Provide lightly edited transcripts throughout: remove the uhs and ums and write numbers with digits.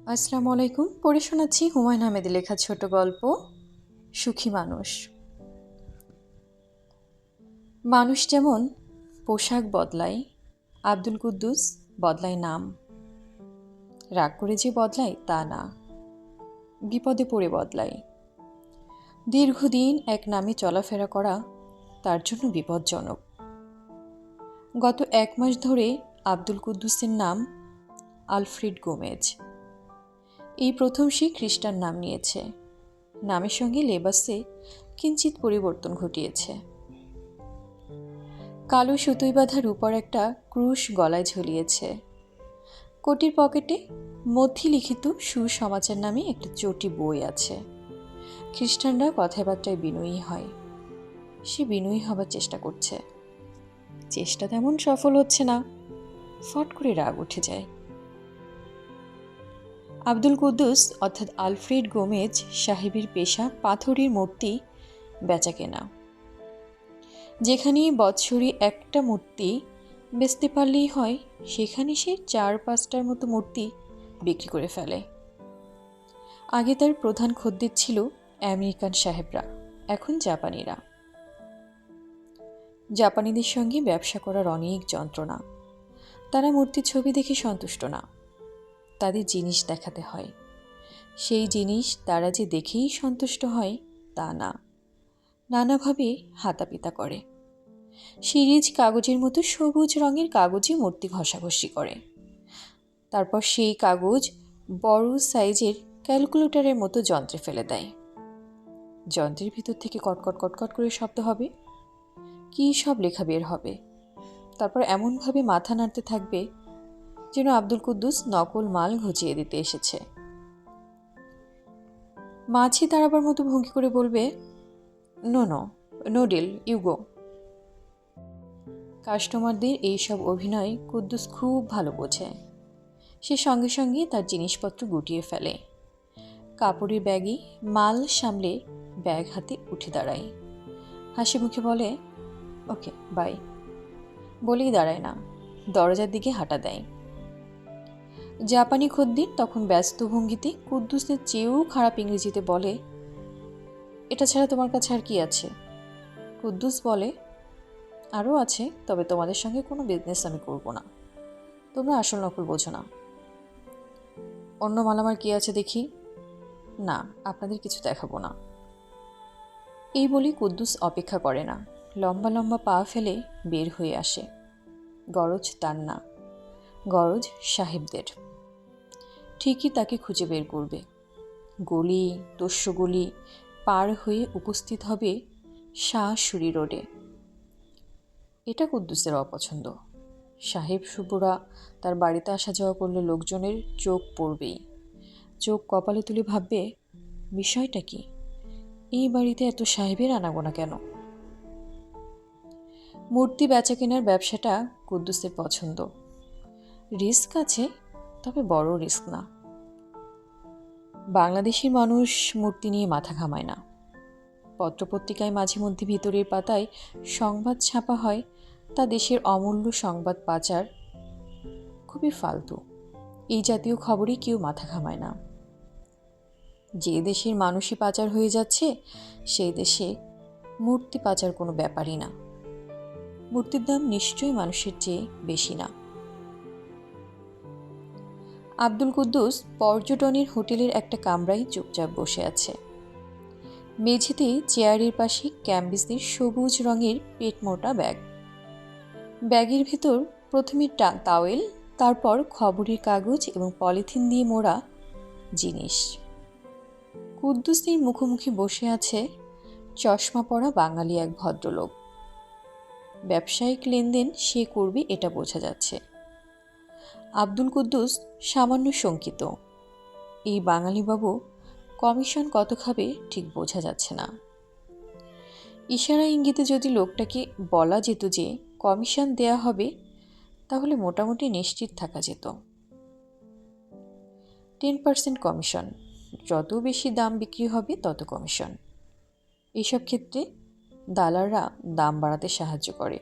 আসসালামু আলাইকুম। পড়ে শোনাচ্ছি হুমায়ুন আহমেদের লেখা ছোট গল্প সুখী মানুষ। মানুষ যেমন পোশাক বদলায়, আব্দুল কুদ্দুস বদলায় নাম। রাগ করে যে বদলায় তা না, বিপদে পড়ে বদলায়। দীর্ঘদিন এক নামে চলাফেরা করা তার জন্য বিপজ্জনক। গত 1 মাস ধরে আব্দুল কুদ্দুসের নাম আলফ্রেড গোমেজ। এই প্রথম সে খ্রিস্টান নাম নিয়েছে। নামের সঙ্গে লেবাসে কিঞ্চিত পরিবর্তন ঘটিয়েছে। কালো সুতোয় বাঁধা রূপর একটা ক্রুশ গলায় ঝুলিয়েছে। কোটির পকেটে মধ্যে লিখিত সুসমাচার নামে একটা চটি বই আছে। খ্রিস্টানরা কথাবার্তায় বিনয়ী হয়। সে বিনয়ী হবার চেষ্টা করছে। চেষ্টা তেমন সফল হচ্ছে না। ফট করে রাগ উঠে যায়। আব্দুল কুদ্দুস অর্থাৎ আলফ্রেড গোমেজ সাহেবের পেশা পাথরের মূর্তি বেচাকেনা। যেখানে বৎসরে একটা মূর্তি বেচতে পারলেই হয়, সেখানে সে 4-5টার মতো মূর্তি বিক্রি করে ফেলে। আগে তার প্রধান খদ্দের ছিল আমেরিকান সাহেবরা, এখন জাপানিরা। জাপানিদের সঙ্গে ব্যবসা করার অনেক যন্ত্রণা। তারা মূর্তির ছবি দেখে সন্তুষ্ট না, তাদের জিনিস দেখাতে হয়। সেই জিনিস তারা যে দেখেই সন্তুষ্ট হয় তা না, নানাভাবে হাতাপিতা করে। সিরিজ কাগজের মতো সবুজ রঙের কাগজে মূর্তি ঘষাঘষি করে। তারপর সেই কাগজ বড় সাইজের ক্যালকুলেটরের মতো যন্ত্রে ফেলে দেয়। যন্ত্রের ভিতর থেকে কটকট কটকট করে শব্দ হবে, কী সব লেখা বের হবে। তারপর এমনভাবে মাথা নাড়তে থাকবে যেন আব্দুল কুদ্দুস নকল মাল ঘুচিয়ে দিতে এসেছে। মাছি তাড়াবার মতো ভঙ্গি করে বলবে, no no no deal, you go. কাস্টমারদের এইসব অভিনয় কুদ্দুস খুব ভালো বোঝে। সে সঙ্গে সঙ্গে তার জিনিসপত্র গুটিয়ে ফেলে। কাপড়ের ব্যাগে মাল সামলে ব্যাগ হাতে উঠে দাঁড়ায়। হাসি মুখে বলে, ওকে বাই, বলেই দাঁড়ায় না, দরজার দিকে হাঁটা দেয়। জাপানি খদ্দের তখন ব্যস্ত ভঙ্গিতে কুদ্দুসের চেয়েও খারাপ ইংরেজিতে বলে, এটা ছাড়া তোমার কাছে আর কি আছে? কুদ্দুস বলে, আরও আছে, তবে তোমাদের সঙ্গে কোনো বিজনেস আমি করব না। তোমরা আসল নকল বোঝো না। অন্য মালামাল কি আছে দেখি? না, আপনাদের কিছু দেখাবো না। এই বলি কুদ্দুস অপেক্ষা করে না, লম্বা লম্বা পা ফেলে বের হয়ে আসে। গরজ তার না, গরজ সাহেবদের। ঠিকই তাকে খুঁজে বের করবে। গলি দস্যু গলি পার হয়ে উপস্থিত হবে শাহসুরি রোডে। এটা কুদ্দুসের অপছন্দ। সাহেব শুভরা তার বাড়িতে আসা যাওয়া করলে লোকজনের চোখ পড়বেই। চোখ কপালে তুলে ভাববে, বিষয়টা কি? এই বাড়িতে এত সাহেবের আনাগোনা কেন? মূর্তি বেচা কেনার ব্যবসাটা কুদ্দুসের পছন্দ। রিস্ক আছে, তবে বড় রিস্ক না। বাংলাদেশের মানুষ মূর্তি নিয়ে মাথা ঘামায় না। পত্রপত্রিকায় মাঝে মধ্যে ভিতরের পাতায় সংবাদ ছাপা হয়, তা দেশের অমূল্য সংবাদ পাচার, খুবই ফালতু। এই জাতীয় খবরে কেউ মাথা ঘামায় না। যে দেশের মানুষই পাচার হয়ে যাচ্ছে, সেই দেশে মূর্তি পাচার কোনো ব্যাপারই না। মূর্তির দাম নিশ্চয়ই মানুষের চেয়ে বেশি না। আব্দুল কুদ্দুস পর্যটনের হোটেলের একটা কামরায় চুপচাপ বসে আছে। মেঝেতে চেয়ারের পাশে ক্যাম্বিসের সবুজ রঙের পেটমোটা ব্যাগ। ব্যাগের ভেতর প্রথমে তাওয়েল, তারপর খবরের কাগজ এবং পলিথিন দিয়ে মোড়া জিনিস। কুদ্দুসের মুখোমুখি বসে আছে চশমা পরা বাঙালি এক ভদ্রলোক। ব্যবসায়িক লেনদেন সে করবে এটা বোঝা যাচ্ছে। আব্দুল কুদ্দুস সামান্য শঙ্কিত। এই বাঙালি বাবু কমিশন কত খাবে ঠিক বোঝা যাচ্ছে না। ইশারা ইঙ্গিতে যদি লোকটাকে বলা যেত যে কমিশন দেয়া হবে, তাহলে মোটামুটি নিশ্চিত থাকা যেত। 10% কমিশন, যত বেশি দাম বিক্রি হবে তত কমিশন। এইসব ক্ষেত্রে দালালরা দাম বাড়াতে সাহায্য করে।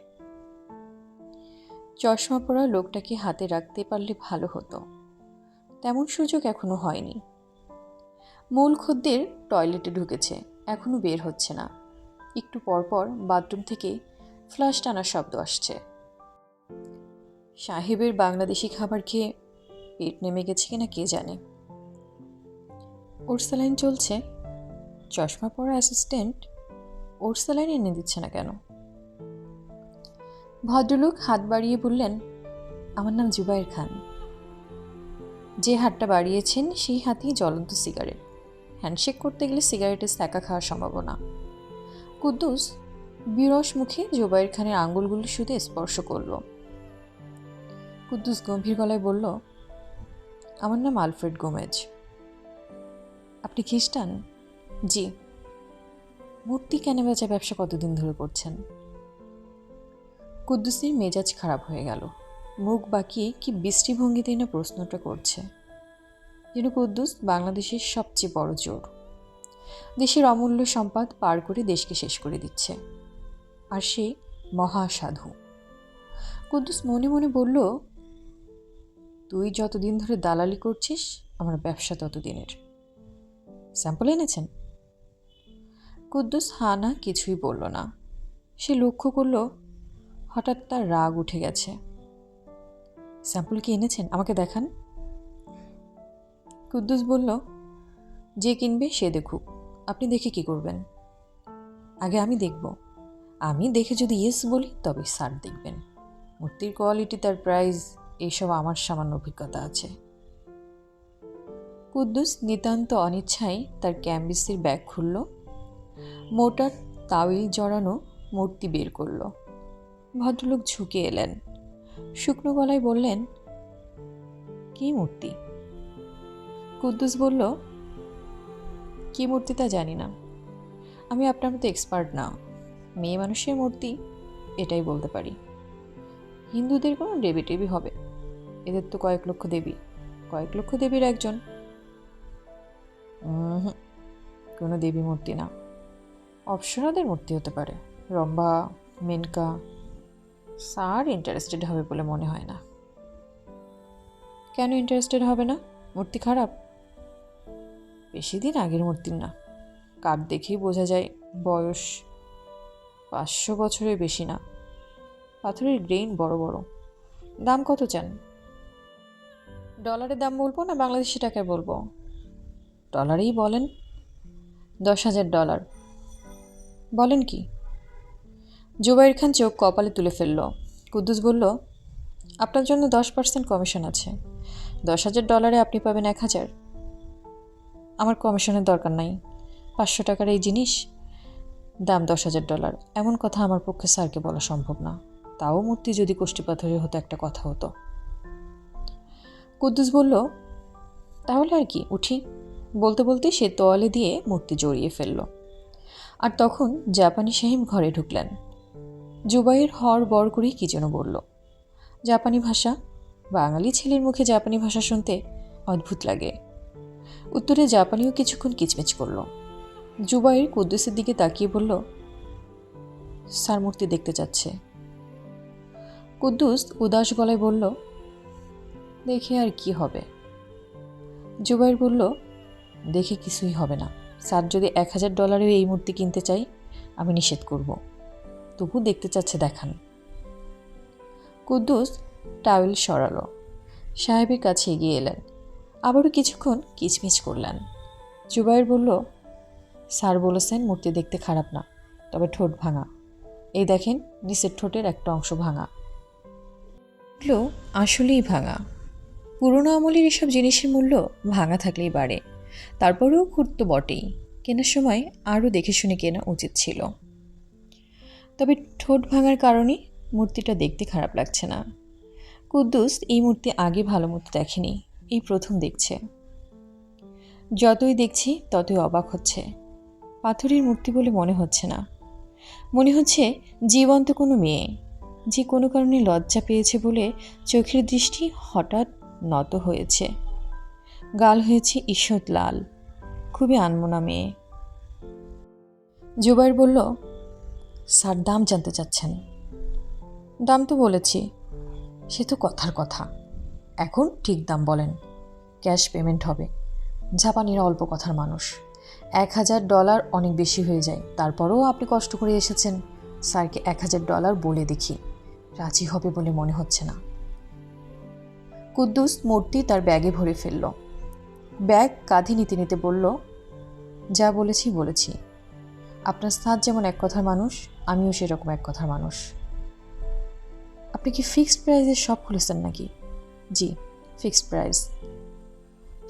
চশমা পরা লোকটাকে হাতে রাখতে পারলে ভালো হতো, তেমন সুযোগ এখনো হয়নি। মূল খদ্দের টয়লেটে ঢুকেছে, এখনো বের হচ্ছে না। একটু পরপর বাথরুম থেকে ফ্লাশ টানার শব্দ আসছে। সাহেবের বাংলাদেশি খাবার খেয়ে পেট নেমে গেছে কিনা কে জানে। ওর স্যালাইন চলছে, চশমা পরা অ্যাসিস্ট্যান্ট ওর স্যালাইন এনে দিচ্ছে না কেন? ভদ্রলোক হাত বাড়িয়ে বললেন, আমার নাম জুবায়ের খান। যে হাতটা বাড়িয়েছেন সেই হাতেই জ্বলন্ত সিগারেট। হ্যান্ডশেক করতে গেলে সিগারেটের স্যাকা খাওয়ার সম্ভাবনা। কুদ্দুস বিরস মুখে জুবায়ের খানের আঙ্গুলগুলো শুধু স্পর্শ করল। কুদ্দুস গম্ভীর গলায় বলল, আমার নাম আলফ্রেড গোমেজ। আপনি খ্রিস্টান? জি। মূর্তি কেনাবেচা ব্যবসা কতদিন ধরে করছেন? কুদ্দুসের মেজাজ খারাপ হয়ে গেল। মুখ বাঁকিয়ে কি বিশ্রী ভঙ্গিতেই না প্রশ্নটা করছে। যেন কুদ্দুস বাংলাদেশের সবচেয়ে বড় চোর, দেশের অমূল্য সম্পদ পার করে দেশকে শেষ করে দিচ্ছে, আর সে মহাসাধু। কুদ্দুস মনে মনে বলল, তুই যতদিন ধরে দালালি করছিস আমার ব্যবসা ততদিনের। স্যাম্পল এনেছেন? কুদ্দুস হা না কিছুই বলল না। সে লক্ষ্য করল হঠাৎ তার রাগ উঠে গেছে। স্যাম্পল কি এনেছেন? আমাকে দেখান। কুদ্দুস বলল, যে কিনবে সে দেখুক, আপনি দেখে কি করবেন? আগে আমি দেখব। আমি দেখে যদি ইয়েস বলি তবে স্যার দেখবেন। মূর্তির কোয়ালিটি, তার প্রাইস, এইসব আমার সামান্য অভিজ্ঞতা আছে। কুদ্দুস নিতান্ত অনিচ্ছায় তার ক্যাম্বিসের ব্যাগ খুলল, মোটা তাওয়েল জড়ানো মূর্তি বের করল। ভদ্রলোক ঝুঁকে এলেন, শুকনো গলায় বললেন, কি মূর্তি? কুদ্দুস বলল, কি মূর্তি তা জানি না। আমি আপনার মতো এক্সপার্ট না। মেয়ে মানুষের মূর্তি এটাই বলতে পারি। হিন্দুদের কোনো দেবী টেবি হবে? এদের তো কয়েক লক্ষ দেবী, কয়েক লক্ষ দেবীর একজন। কোনো দেবী মূর্তি না, অপ্সরাদের মূর্তি হতে পারে, রম্ভা, মেনকা। স্যার ইন্টারেস্টেড হবে বলে মনে হয় না। কেন ইন্টারেস্টেড হবে না? মূর্তি খারাপ? বেশি দিন আগের মূর্তির না, কাঠ দেখেই বোঝা যায় বয়স 500 বছরের বেশি না। পাথরের গ্রেইন বড় বড়। দাম কত চান? ডলারের দাম বলবো না বাংলাদেশি টাকায় বলবো? ডলারেই বলেন। $10,000। বলেন কি? জুবায়ের খান চোখ কপালে তুলে ফেলল। কুদ্দুস বলল, আপনার জন্য 10% কমিশন আছে। $10,000 আপনি পাবেন 1,000। আমার কমিশনের দরকার নাই। 500 টাকার এই জিনিস, দাম $10,000। এমন কথা আমার পক্ষে স্যারকে বলা সম্ভব না। তাও মূর্তি যদি কোষ্ঠী পাথরের হতো একটা কথা হতো। কুদ্দুস বলল, তাহলে আর কি, উঠি। বলতে বলতে সে তোয়ালে দিয়ে মূর্তি জড়িয়ে ফেলল। আর তখন জাপানি সাহেব ঘরে ঢুকলেন। জুবাইর হর বর করেই কি যেন বলল। জাপানি ভাষা। বাঙালি ছেলের মুখে জাপানি ভাষা শুনতে অদ্ভুত লাগে। উত্তরে জাপানিও কিছুক্ষণ কিচমিচ করল। জুবাইর কুদ্দুসের দিকে তাকিয়ে বলল, স্যার মূর্তি দেখতে চাচ্ছে। কুদ্দুস উদাস গলায় বলল, দেখে আর কি হবে? জুবাইর বলল, দেখে কিছুই হবে না। স্যার যদি $1,000 এই মূর্তি কিনতে চাই আমি নিষেধ করব। তবু দেখতে চাচ্ছে, দেখান। কুদ্দুস টাওয়েল সরালো, সাহেবের কাছে এগিয়ে এলেন। আবারও কিছুক্ষণ কিচমিচ করলেন। জুবাইর বলল, স্যার বলেছেন মূর্তি দেখতে খারাপ না, তবে ঠোঁট ভাঙা। এই দেখেন, নিচের ঠোঁটের একটা অংশ ভাঙা। আসলেই ভাঙা। পুরোনো আমলের এসব জিনিসের মূল্য ভাঙা থাকলেই বাড়ে। তারপরেও খুঁড় তো বটেই, কেনার সময় আরও দেখে শুনে কেনা উচিত ছিল। তবে ঠোঁট ভাঙার কারণে মূর্তিটা দেখতে খারাপ লাগছে না। কুদ্দুস এই মূর্তি আগে ভালো মতো দেখেনি, এই প্রথম দেখছে। যতই দেখছি ততই অবাক হচ্ছে। পাথরের মূর্তি বলে মনে হচ্ছে না, মনে হচ্ছে জীবন্ত কোনো মেয়ে, যে কোনো কারণে লজ্জা পেয়েছে বলে চোখের দৃষ্টি হঠাৎ নত হয়েছে। গাল হয়েছে ঈষৎ লাল, খুবই আনমনা মেয়ে। জুবাইর বলল, স্যার দাম জানতে চাচ্ছেন? দাম তো বলেছি। সে তো কথার কথা, এখন ঠিক দাম বলেন। ক্যাশ পেমেন্ট হবে। জাপানিরা অল্প কথার মানুষ। $1000 অনেক বেশি হয়ে যায়, তারপরেও আপনি কষ্ট করে এসেছেন। স্যারকে $1000 বলে দেখি, রাজি হবে বলে মনে হচ্ছে না। কুদ্দুস মূর্তি তার ব্যাগে ভরে ফেলল। ব্যাগ কাঁধে নিতে নিতে বলল, যা বলেছি বলেছি। আপনার স্যার যেমন এক কথার মানুষ, আমিও সেরকম এক কথার মানুষ। আপনি কি ফিক্সড প্রাইসের শপ খুলেছেন নাকি? জি, ফিক্সড প্রাইস।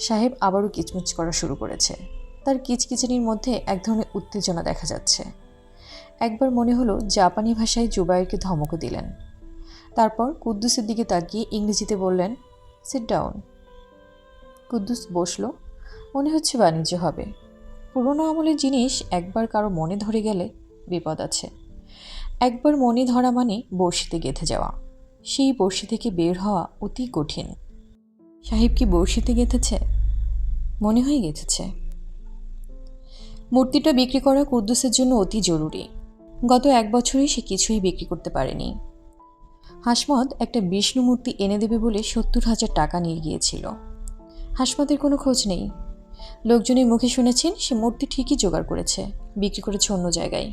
সাহেব আবারও কিচমিচ করা শুরু করেছে। তার কিচকিচানির মধ্যে এক ধরনের উত্তেজনা দেখা যাচ্ছে। একবার মনে হলো জাপানি ভাষায় জুবায়েরকে ধমকও দিলেন। তারপর কুদ্দুসের দিকে তাকিয়ে ইংরেজিতে বললেন, সিট ডাউন। কুদ্দুস বসল। মনে হচ্ছে বাণিজ্য হবে। পুরোনো আমলের জিনিস একবার কারো মনে ধরে গেলে বিপদ আছে। একবার মনে ধরা মানে বড়শিতে গেঁথে যাওয়া। সেই বড়শি থেকে বের হওয়া অতি কঠিন। সাহেব কি বড়শিতে গেঁথেছে? মনে হয় গেঁথেছে। মূর্তিটা বিক্রি করা কুদ্দুসের জন্য অতি জরুরি। গত 1 বছরই সে কিছুই বিক্রি করতে পারেনি। হাসমত একটা বিষ্ণু মূর্তি এনে দেবে বলে 70,000 টাকা নিয়ে গিয়েছিল। হাসমতের কোনো খোঁজ নেই। লোকজনের মুখে শুনেছেন সে মূর্তি ঠিকই জোগাড় করেছে, বিক্রি করেছে অন্য জায়গায়।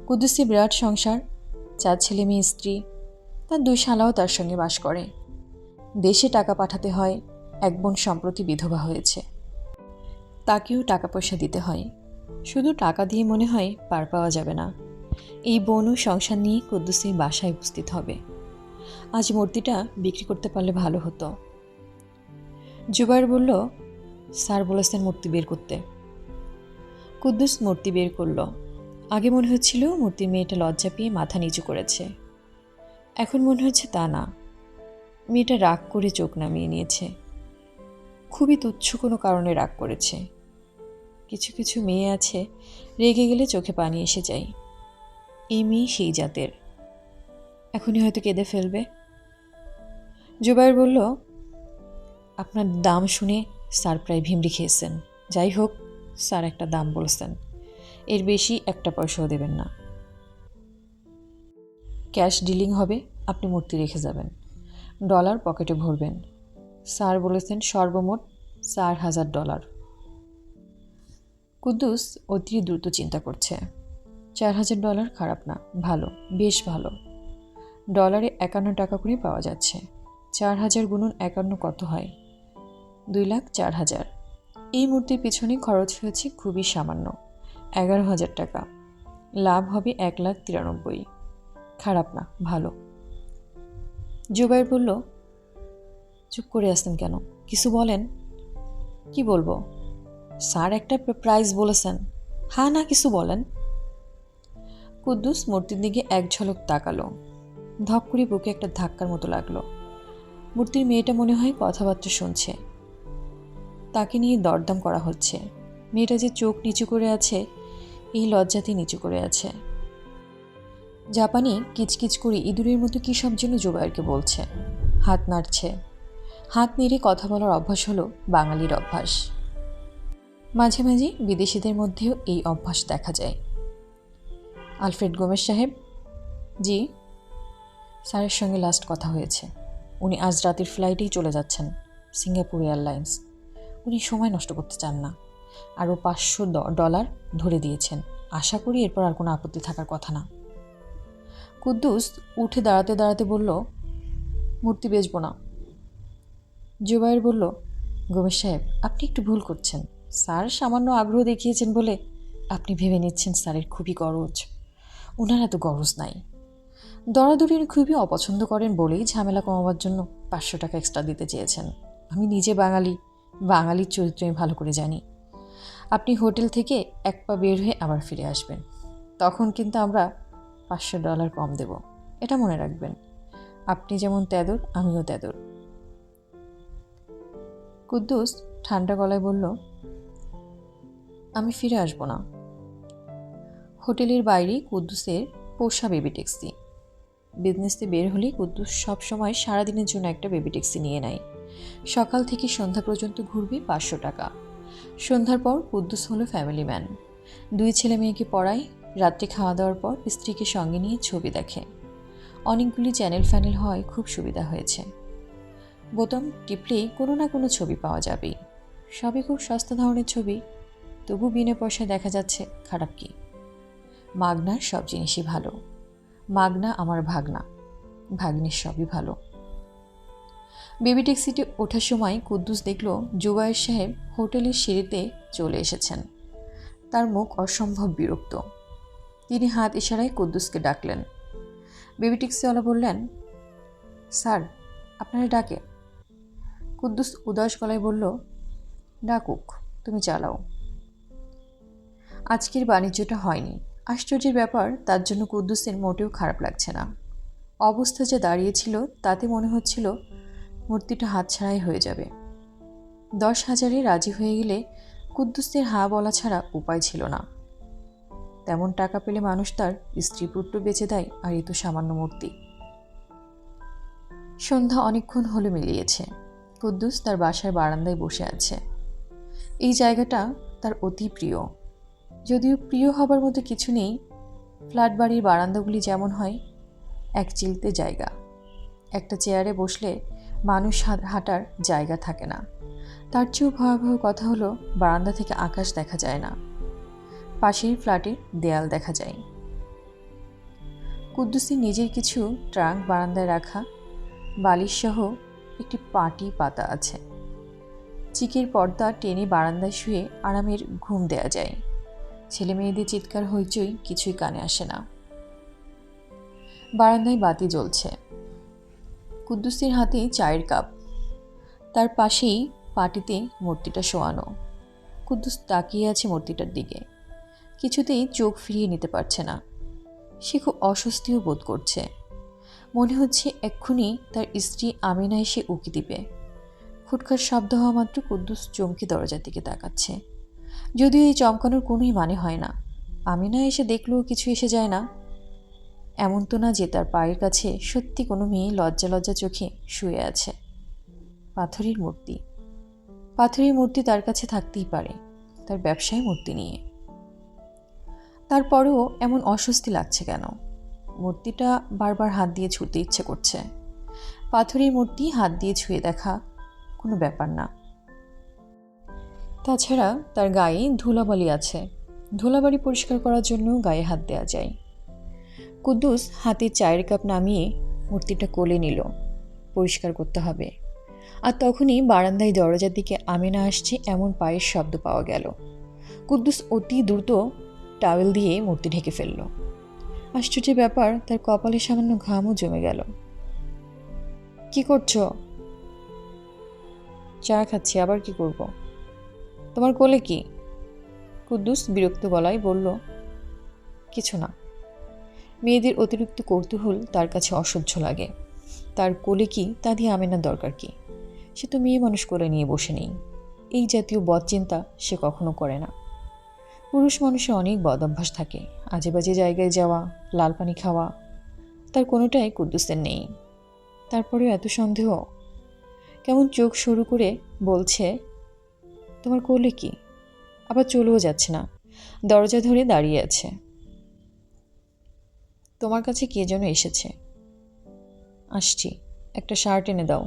কুদ্দুসের বিরাট সংসার, 4 ছেলে মেয়ে, স্ত্রী, তার 2 শালাও তার সঙ্গে বাস করে। দেশে টাকা পাঠাতে হয়। এক বোন সম্প্রতি বিধবা হয়েছে, তাকেও টাকা পয়সা দিতে হয়। শুধু টাকা দিয়ে মনে হয় পার পাওয়া যাবে না। এই বোনও সংসার নিয়ে কুদ্দুসের বাসায় উপস্থিত হবে। আজ মূর্তিটা বিক্রি করতে পারলে ভালো হতো। জুবায়ের বলল, স্যার বলেছেন মূর্তি বের করতে। কুদ্দুস মূর্তি বের করল। আগে মনে হচ্ছিল মূর্তির মেয়েটা লজ্জা পেয়ে মাথা নিচু করেছে। এখন মনে হচ্ছে তা না, মেয়েটা রাগ করে চোখ নামিয়ে নিয়েছে। খুবই তুচ্ছ কোনো কারণে রাগ করেছে। কিছু কিছু মেয়ে আছে, রেগে গেলে চোখে পানি এসে যায়। এই মেয়ে সেই জাতের। এখনই হয়তো কেঁদে ফেলবে। জুবায়ের বলল, আপনার দাম শুনে স্যার প্রায় ভিমড়ি খেয়েছেন। যাই হোক, স্যার একটা দাম বলছেন, এর বেশি একটা পয়সাও দেবেন না। ক্যাশ ডিলিং হবে, আপনি মূর্তি রেখে যাবেন, ডলার পকেটে ভরবেন। স্যার বলেছেন সর্বমোট $4,000। কুদ্দুস অতি দ্রুত চিন্তা করছে। $4,000 খারাপ না, ভালো, বেশ ভালো। ডলারে 51 টাকা করে পাওয়া যাচ্ছে। 4,000 গুণন 51 কত হয়? 2,04,000। এই মূর্তির পিছনে খরচ হয়েছে খুবই সামান্য, 11,000 টাকা। লাভ হবে 1,93,000। খারাপ না, ভালো। জুবায়ের বলল, চুপ করে আসতেন কেন? কিছু বলেন। কি বলবো? স্যার একটা প্রাইস বলেছেন। হ্যাঁ না, কিছু বলেন। কুদ্দুস মূর্তির দিকে এক ঝলক তাকালো। ধপ করে বুকে একটা ধাক্কার মতো লাগলো। মূর্তির মেয়েটা মনে হয় কথাবার্তা শুনছে। তাকে নিয়ে দরদাম করা হচ্ছে। মেয়েটা যে চোখ নিচু করে আছে, এই লজ্জাতেই নিচু করে আছে। জাপানি কিচকিচ করে ইঁদুরের মতো কী সব যেন জুবায়েরকে বলছে। হাত নাড়ছে। হাত নেড়ে কথা বলার অভ্যাস হলো বাঙালির অভ্যাস। মাঝে মাঝে বিদেশিদের মধ্যেও এই অভ্যাস দেখা যায়। আলফ্রেড গোমেজ সাহেব? জি। স্যারের সঙ্গে লাস্ট কথা হয়েছে। উনি আজ রাতের ফ্লাইটেই চলে যাচ্ছেন, সিঙ্গাপুর এয়ারলাইন্স। উনি সময় নষ্ট করতে চান না। আরও $500 ধরে দিয়েছেন। আশা করি এরপর আর কোনো আপত্তি থাকার কথা না। কুদ্দুস উঠে দাঁড়াতে দাঁড়াতে বলল, মূর্তি বেচব না। জুবায়ের বলল, গোমেজ সাহেব, আপনি একটু ভুল করছেন। স্যার সামান্য আগ্রহ দেখিয়েছেন বলে আপনি ভেবে নিচ্ছেন স্যারের খুবই গরজ। ওনার এত গরজ নাই। দরাদরি খুবই অপছন্দ করেন বলেই ঝামেলা কমাবার জন্য 500 টাকা এক্সট্রা দিতে চেয়েছেন। আমি নিজে বাঙালি, বাঙালির চরিত্র আমি ভালো করে জানি। আপনি হোটেল থেকে এক পা বের হয়ে আবার ফিরে আসবেন, তখন কিন্তু আমরা $500 কম দেব, এটা মনে রাখবেন। আপনি যেমন তেদর, আমিও তেদর। কুদ্দুস ঠান্ডা গলায় বলল, আমি ফিরে আসব না। হোটেলের বাইরে কুদ্দুসের পোষা বেবি ট্যাক্সি। বিজনেসে বের হলে কুদ্দুস সবসময় সারাদিনের জন্য একটা বেবি ট্যাক্সি নিয়ে নেয়। সকাল থেকে সন্ধ্যা পর্যন্ত ঘুরবে 500 টাকা। সন্ধ্যার পর কুদ্দুস হলো ফ্যামিলি ম্যান। 2 ছেলে মেয়েকে পড়ায়, রাত্রে খাওয়া দাওয়ার পর স্ত্রীকে সঙ্গে নিয়ে ছবি দেখে। অনেকগুলি চ্যানেল ফ্যানেল হয়, খুব সুবিধা হয়েছে। বোতাম টিপলেই কোনো না কোনো ছবি পাওয়া যাবেই। সবই খুব সস্তা ধরনের ছবি, তবু বিনা পয়সায় দেখা যাচ্ছে, খারাপ কি? মাগনার সব জিনিসই ভালো। মাগনা আমার ভাগনা, ভাগ্নের সবই ভালো। বেবি ট্যাক্সিতে ওঠার সময় কুদ্দুস দেখল জুবায়ের সাহেব হোটেলের সিঁড়িতে চলে এসেছেন। তার মুখ অসম্ভব বিরক্ত। তিনি হাত ইশারায় কুদ্দুসকে ডাকলেন। বেবি ট্যাক্সিওয়ালা বললেন, স্যার আপনারা ডাকে? কুদ্দুস উদাস গলায় বলল, ডাকুক, তুমি চালাও। আজকের বাণিজ্যটা হয়নি। আশ্চর্যের ব্যাপার, তার জন্য কুদ্দুসের মোটেও খারাপ লাগছে না। অবস্থা যা দাঁড়িয়েছিল তাতে মনে হচ্ছিল মূর্তিটা হাতছাড়াই হয়ে যাবে। 10,000-এ রাজি হয়ে গেলে কুদ্দুসের হা বলা ছাড়া উপায় ছিল না। তেমন টাকা পেলে মানুষ তার স্ত্রী পুত্র বেঁচে দেয়, আর এ তো সামান্য মূর্তি। সন্ধ্যা অনেকক্ষণ হলে মিলিয়েছে। কুদ্দুস তার বাসার বারান্দায় বসে আছে। এই জায়গাটা তার অতি প্রিয়। যদিও প্রিয় হবার মতো কিছু নেই, ফ্ল্যাট বাড়ির বারান্দাগুলি যেমন হয়, এক চিলতে জায়গা। একটা চেয়ারে বসলে মানুষ হাঁটার জায়গা থাকে না। তার চেয়েও ভয়াবহ কথা হলো, বারান্দা থেকে আকাশ দেখা যায় না, পাশের ফ্ল্যাটের দেয়াল দেখা যায়। কুদ্দুসের নিজের কিছু ট্রাঙ্ক বারান্দায় রাখা, বালিশসহ একটি পাটি পাতা আছে। চিকের পর্দা টেনে বারান্দায় শুয়ে আরামের ঘুম দেয়া যায়। ছেলে মেয়েদের চিৎকার হইচই কিছুই কানে আসে না। বারান্দায় বাতি জ্বলছে। কুদ্দুসের হাতে চায়ের কাপ, তার পাশেই পাটিতে মূর্তিটা শোয়ানো। কুদ্দুস তাকিয়ে আছে মূর্তিটার দিকে, কিছুতেই চোখ ফিরিয়ে নিতে পারছে না। সে খুব অস্বস্তিও বোধ করছে। মনে হচ্ছে এক্ষুনি তার স্ত্রী আমিনা এসে উকি দিবে। খুটখাট শব্দ হওয়া মাত্র কুদ্দুস চমকে দরজার দিকে তাকাচ্ছে। যদিও এই চমকানোর কোনোই মানে হয় না। আমিনা এসে দেখলেও কিছু এসে যায় না। এমন তো না যে তার পায়ের কাছে সত্যি কোনো মেয়ে লজ্জা লজ্জা চোখে শুয়ে আছে। পাথরের মূর্তি, পাথরের মূর্তি তার কাছে থাকতেই পারে, তার ব্যবসায় মূর্তি নিয়ে। তারপরেও এমন অস্বস্তি লাগছে কেন? মূর্তিটা বারবার হাত দিয়ে ছুঁতে ইচ্ছে করছে। পাথরের মূর্তি হাত দিয়ে ছুঁয়ে দেখা কোনো ব্যাপার না। তাছাড়া তার গায়ে ধুলাবালি আছে, ধুলাবালি পরিষ্কার করার জন্য গায়ে হাত দেওয়া যায়। কুদ্দুস হাতে চায়ের কাপ নামিয়ে মূর্তিটা কোলে নিল, পরিষ্কার করতে হবে। আর তখনই বারান্দায় দরজার দিকে আমিনা আসছে এমন পায়ের শব্দ পাওয়া গেল। কুদ্দুস অতি দ্রুত টাওয়েল দিয়ে মূর্তি ঢেকে ফেলল। আশ্চর্যের ব্যাপার, তার কপালে সামান্য ঘামও জমে গেল। কি করছো? চা খাচ্ছি, আবার কি করব? তোমার কোলে কি? কুদ্দুস বিরক্ত গলায় বলল, কিছু না। মেয়েদের অতিরিক্ত কৌতূহল তার কাছে অসহ্য লাগে। তার কোলে কি তা দিয়ে আমিনার দরকার কি? সে তো মেয়ে মানুষ কোলে নিয়ে বসে নেই। এই জাতীয় বদ চিন্তা সে কখনো করে না। পুরুষ মানুষের অনেক বদ অভ্যাস থাকে, আজে বাজে জায়গায় যাওয়া, লাল পানি খাওয়া, তার কোনোটাই কুদ্দুসের নেই। তারপরেও এত সন্দেহ। কেমন চোখ সরু করে বলছে, তোমার কোলে কি? আবার চলেও যাচ্ছে না, দরজা ধরে দাঁড়িয়ে আছে। তোমার কাছে কে যেন এসেছে। আসছি, একটা শার্ট এনে দাও।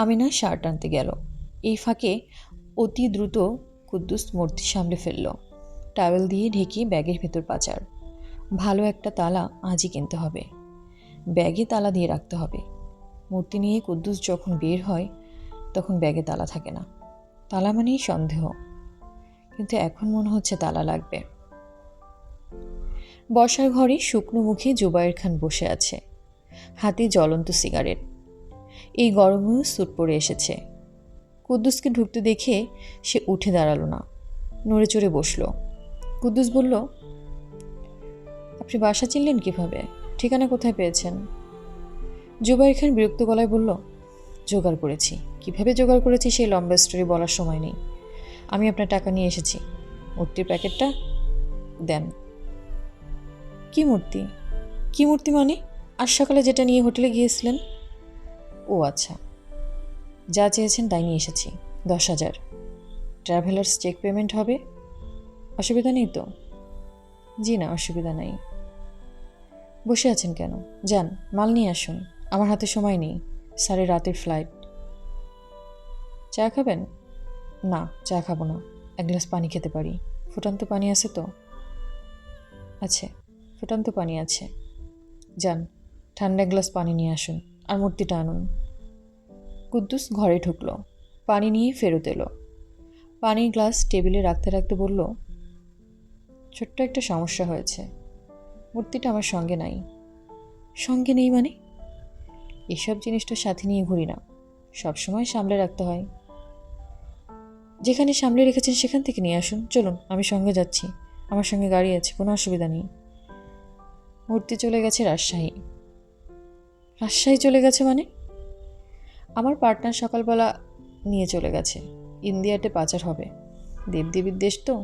আমিনা শার্ট আনতে গেল। এই ফাঁকে অতি দ্রুত কুদ্দুস মূর্তি সামলে ফেলল। টাওয়েল দিয়ে ঢেকে ব্যাগের ভেতর পাচার। ভালো একটা তালা আজই কিনতে হবে, ব্যাগে তালা দিয়ে রাখতে হবে। মূর্তি নিয়ে কুদ্দুস যখন বের হয় তখন ব্যাগে তালা থাকে না। তালা মানেই সন্দেহ, কিন্তু এখন মনে হচ্ছে তালা লাগবে। বসার ঘরে শুকনো মুখে জুবায়ের খান বসে আছে, হাতে জ্বলন্ত সিগারেট। এই গরমেও স্যুট পরে এসেছে। কুদ্দুসকে ঢুকতে দেখে সে উঠে দাঁড়ালো না, নড়ে চড়ে বসল। কুদ্দুস বলল, আপনি বাসা চিনলেন কিভাবে? ঠিকানা কোথায় পেয়েছেন? জুবায়ের খান বিরক্ত গলায় বলল, জোগাড় করেছি। কিভাবে জোগাড় করেছি সেই লম্বা স্টোরি বলার সময় নেই। আমি আপনার টাকা নিয়ে এসেছি। মূর্তির প্যাকেটটা দেন। কি মূর্তি? কি মূর্তি মানে? আজ সকালে যেটা নিয়ে হোটেলে গিয়েছিলেন। ও আচ্ছা, যা চেয়েছেন তাই নিয়ে এসেছি। 10,000 ট্রাভেলার্স চেক পেমেন্ট হবে। অসুবিধা নেই তো? জি না, অসুবিধা নাই। বসে আছেন কেন? যান, মাল নিয়ে আসুন। আমার হাতে সময় নেই, স্যারের রাতের ফ্লাইট। চা খাবেন? না, চা খাবো না, এক গ্লাস পানি খেতে পারি। ফুটান্ত পানি আছে তো? আছে, ফুটান্ত পানি আছে। যান, ঠান্ডা এক গ্লাস পানি নিয়ে আসুন, আর মূর্তিটা আনুন। কুদ্দুস ঘরে ঢুকলো, পানি নিয়ে ফেরত এলো। পানির গ্লাস টেবিলে রাখতে রাখতে বলল, ছোট্ট একটা সমস্যা হয়েছে, মূর্তিটা আমার সঙ্গে নাই। সঙ্গে নেই মানে? এসব জিনিসটা সাথে নিয়ে ঘুরি না, সবসময় সামলে রাখতে হয়। যেখানে সামলে রেখেছেন সেখান থেকে নিয়ে আসুন। চলুন, আমি সঙ্গে যাচ্ছি, আমার সঙ্গে গাড়ি আছে, কোনো অসুবিধা নেই। মূর্তি চলে গেছে রাজশাহী। রাজশাহী চলে গেছে মানে? আমার পার্টনার সকালবেলা নিয়ে চলে গেছে, ইন্ডিয়াতে পাচার হবে। দেবদেবীর দেশ তো,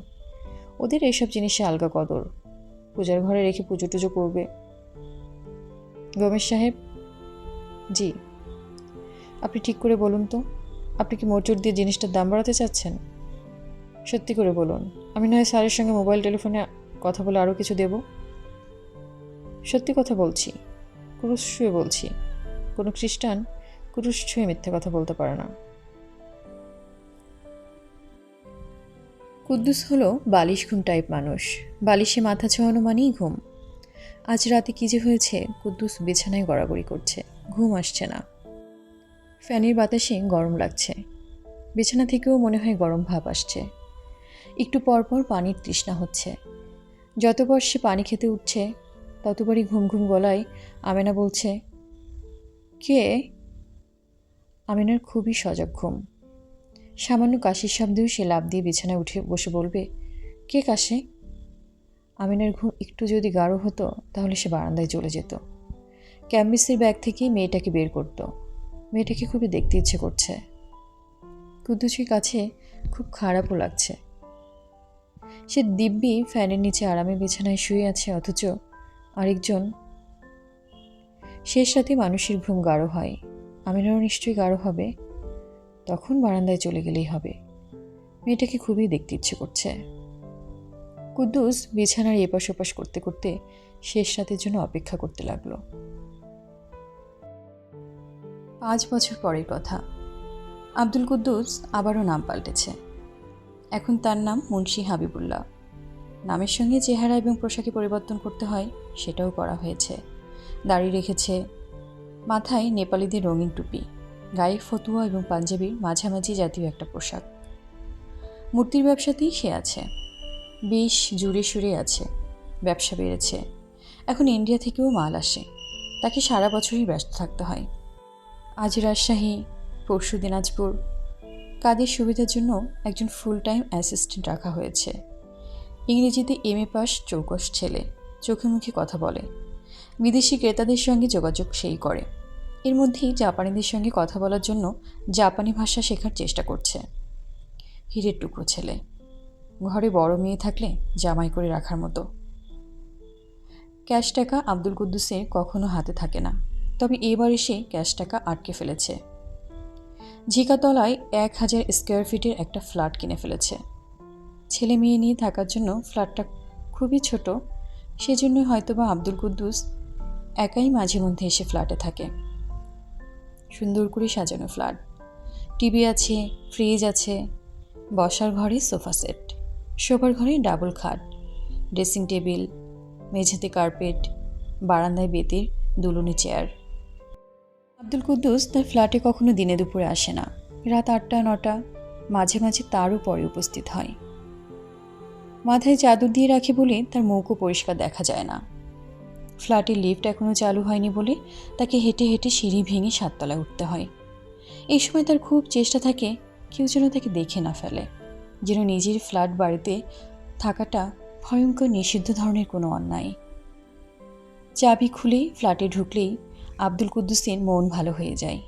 ওদের এইসব জিনিসে আলগা কদর। পূজার ঘরে রেখে পুজো টুজো করবে। গমেশ সাহেব? জি। আপনি ঠিক করে বলুন তো, আপনি কি মোচড় দিয়ে জিনিসটার দাম বাড়াতে চাচ্ছেন? সত্যি করে বলুন, আমি নয় স্যারের সঙ্গে মোবাইল টেলিফোনে কথা বলে আরও কিছু দেব। সত্যি কথা বলছি, ক্রুশ ছুঁয়ে বলছি। কোনো খ্রিস্টান ক্রুশ ছুঁয়ে মিথ্যে কথা বলতে পারে না। কুদ্দুস হলো বালিশ ঘুম টাইপ মানুষ। বালিশে মাথা ছোঁয়ানো মানেই ঘুম। আজ রাতে কী যে হয়েছে, কুদ্দুস বিছানায় গড়াগড়ি করছে, ঘুম আসছে না। ফ্যানের বাতাসে গরম লাগছে, বিছানা থেকেও মনে হয় গরম ভাব আসছে। একটু পরপর পানির তৃষ্ণা হচ্ছে। যতবার সে পানি খেতে উঠছে ততবারই ঘুম ঘুম গলায় আমেনা বলছে, কে? আমেনার খুবই সজাগ ঘুম। সামান্য কাশির শব্দেও সে লাফ দিয়ে বিছানায় উঠে বসে বলবে, কে কাশে? আমিনার ঘুম একটু যদি গাঢ় হতো তাহলে সে বারান্দায় চলে যেত। ক্যাম্বিসের ব্যাগ থেকে মেয়েটাকে বের করত। মেয়েটাকে খুবই দেখতে ইচ্ছে করছে। কুদ্দুসের কাছে খুব খারাপও লাগছে। সে দিব্যি ফ্যানের নিচে আরামে বিছানায় শুয়ে আছে, অথচ আরেকজন। শেষ রাতে মানুষের ঘুম গাঢ় হয়, আমিনারও নিশ্চয়ই গাঢ় হবে। তখন বারান্দায় চলে গেলেই হবে। মেয়েটাকে খুবই দেখতে ইচ্ছে করছে। কুদ্দুস বিছানার এপাশ ওপাশ করতে করতে শেষ রাতের জন্য অপেক্ষা করতে লাগলো। 5 বছর পরের কথা। আব্দুল কুদ্দুস আবারও নাম পাল্টেছে। এখন তার নাম মুন্সি হাবিবুল্লাহ। নামের সঙ্গে চেহারা এবং পোশাকে পরিবর্তন করতে হয়, সেটাও করা হয়েছে। দাড়ি রেখেছে, মাথায় নেপালিদের রঙিন টুপি, গায়ে ফতুয়া এবং পাঞ্জাবির মাঝামাঝি জাতীয় একটা পোশাক। মূর্তির ব্যবসাতেই সে আছে, বেশ জুড়ে সুরে আছে। ব্যবসা বেড়েছে, এখন ইন্ডিয়া থেকেও মাল আসে। তাকে সারা বছরই ব্যস্ত থাকতে হয়। আজ রাজশাহী, পরশু দিনাজপুর। কাজের সুবিধার জন্য একজন ফুল টাইম অ্যাসিস্ট্যান্ট রাখা হয়েছে। ইংরেজিতে MA পাস, চৌকস ছেলে, চোখে মুখে কথা বলে। বিদেশি ক্রেতাদের সঙ্গে যোগাযোগ সেই করে। এর মধ্যেই জাপানিদের সঙ্গে কথা বলার জন্য জাপানি ভাষা শেখার চেষ্টা করছে। হীরের টুকরো ছেলে, ঘরে বড় মেয়ে থাকলে জামাই করে রাখার মতো। ক্যাশ টাকা আব্দুল কুদ্দুসের কখনো হাতে থাকে না, তবে এবার এসে ক্যাশ টাকা আটকে ফেলেছে। ঝিকাতলায় 1000 স্কোয়ার ফিটের একটা ফ্ল্যাট কিনে ফেলেছে। ছেলে মেয়ে নিয়ে থাকার জন্য ফ্ল্যাটটা খুবই ছোট, সেজন্যই হয়তোবা আব্দুল কুদ্দুস একাই মাঝে মধ্যে এসে ফ্ল্যাটে থাকে। সুন্দর করে সাজানো ফ্ল্যাট, টিভি আছে, ফ্রিজ আছে, বসার ঘরে সোফা সেট, শোবার ঘরে ডাবল খাট, ড্রেসিং টেবিল, মেঝেতে কার্পেট, বারান্দায় বেতের দুলুনি চেয়ার। আব্দুল কুদ্দুস তার ফ্ল্যাটে কখনো দিনে দুপুরে আসে না। রাত 8টা 9টা, মাঝে মাঝে তারও পরে উপস্থিত হয়। মাথায় চাদর দিয়ে রাখে বলে তার মুখও পরিষ্কার দেখা যায় না। ফ্ল্যাটের লিফট এখনও চালু হয়নি বলে তাকে হেঁটে হেঁটে সিঁড়ি ভেঙে 7তলায় উঠতে হয়। এই সময় তার খুব চেষ্টা থাকে কেউ যেন তাকে দেখে না ফেলে, যেন নিজের ফ্ল্যাট বাড়িতে থাকাটা ভয়ঙ্কর নিষিদ্ধ ধরনের কোনো অন্যায়। চাবি খুলেই ফ্ল্যাটে ঢুকলেই আব্দুল কুদ্দুসের মন ভালো হয়ে যায়।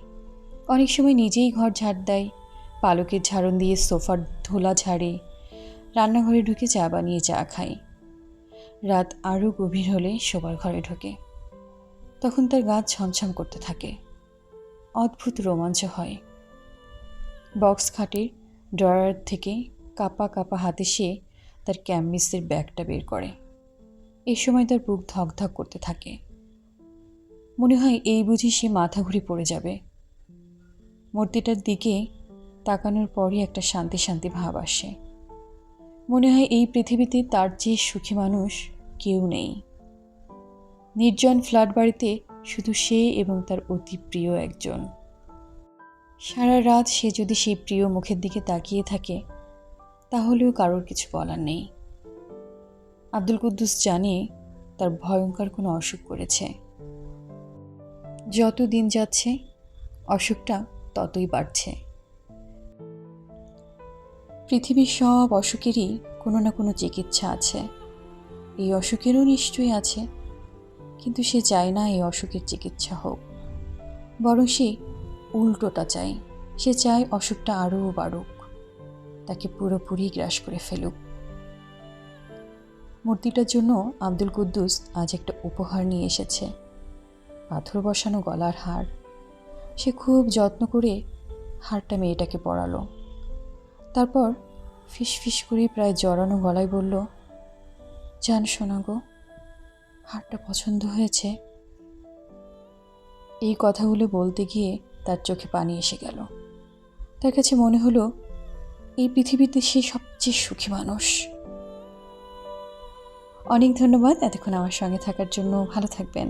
অনেক সময় নিজেই ঘর ঝাড় দেয়, পালকের ঝাড়ন দিয়ে সোফার ধুলা ঝাড়ে, রান্নাঘরে ঢুকে চা বানিয়ে চা খায়। রাত আরও গভীর হলে শোবার ঘরে ঢোকে, তখন তার গা ছমছম করতে থাকে, অদ্ভুত রোমাঞ্চ হয়। বক্স খাটের ড্রয়ার থেকে কাপা কাপা হাতে সে তার ক্যাম্বিসের ব্যাগটা বের করে। এই সময় তার বুক ধক ধক করতে থাকে, মনে হয় এই বুঝি সে মাথা ঘুরে পড়ে যাবে। মূর্তিটার দিকে তাকানোর পরই একটা শান্তি শান্তি ভাব আসে। মনে হয় এই পৃথিবীতে তার চেয়ে সুখী মানুষ কেউ নেই। নির্জন ফ্ল্যাট বাড়িতে শুধু সে এবং তার অতি প্রিয় একজন। সারা রাত সে যদি সেই প্রিয় মুখের দিকে তাকিয়ে থাকে তাহলেও কারোর কিছু বলার নেই। আব্দুল কুদ্দুস জানে তার ভয়ঙ্কর কোনো অসুখ করেছে। যত দিন যাচ্ছে অসুখটা ততই বাড়ছে। পৃথিবীর সব অসুখেরই কোনো না কোনো চিকিৎসা আছে। এই অসুখেরও নিশ্চয়ই আছে, কিন্তু সে চায় না এই অসুখের চিকিৎসা হোক, বরং সে উল্টোটা চায়। সে চায় অসুখটা আরও বাড়ুক, তাকে পুরোপুরি গ্রাস করে ফেলুক। মূর্তিটার জন্য আব্দুল কুদ্দুস আজ একটা উপহার নিয়ে এসেছে, পাথর বসানো গলার হার। সে খুব যত্ন করে হারটা মেয়েটাকে পরালো। তারপর ফিস করে প্রায় জড়ানো গলায় বলল, জান শোনা গো, হারটা পছন্দ হয়েছে। এই কথাগুলো বলতে গিয়ে তার চোখে পানি এসে গেল। তার কাছে মনে হলো এই পৃথিবীতে সে সবচেয়ে সুখী মানুষ। অনেক ধন্যবাদ এতক্ষণ আমার সঙ্গে থাকার জন্য। ভালো থাকবেন।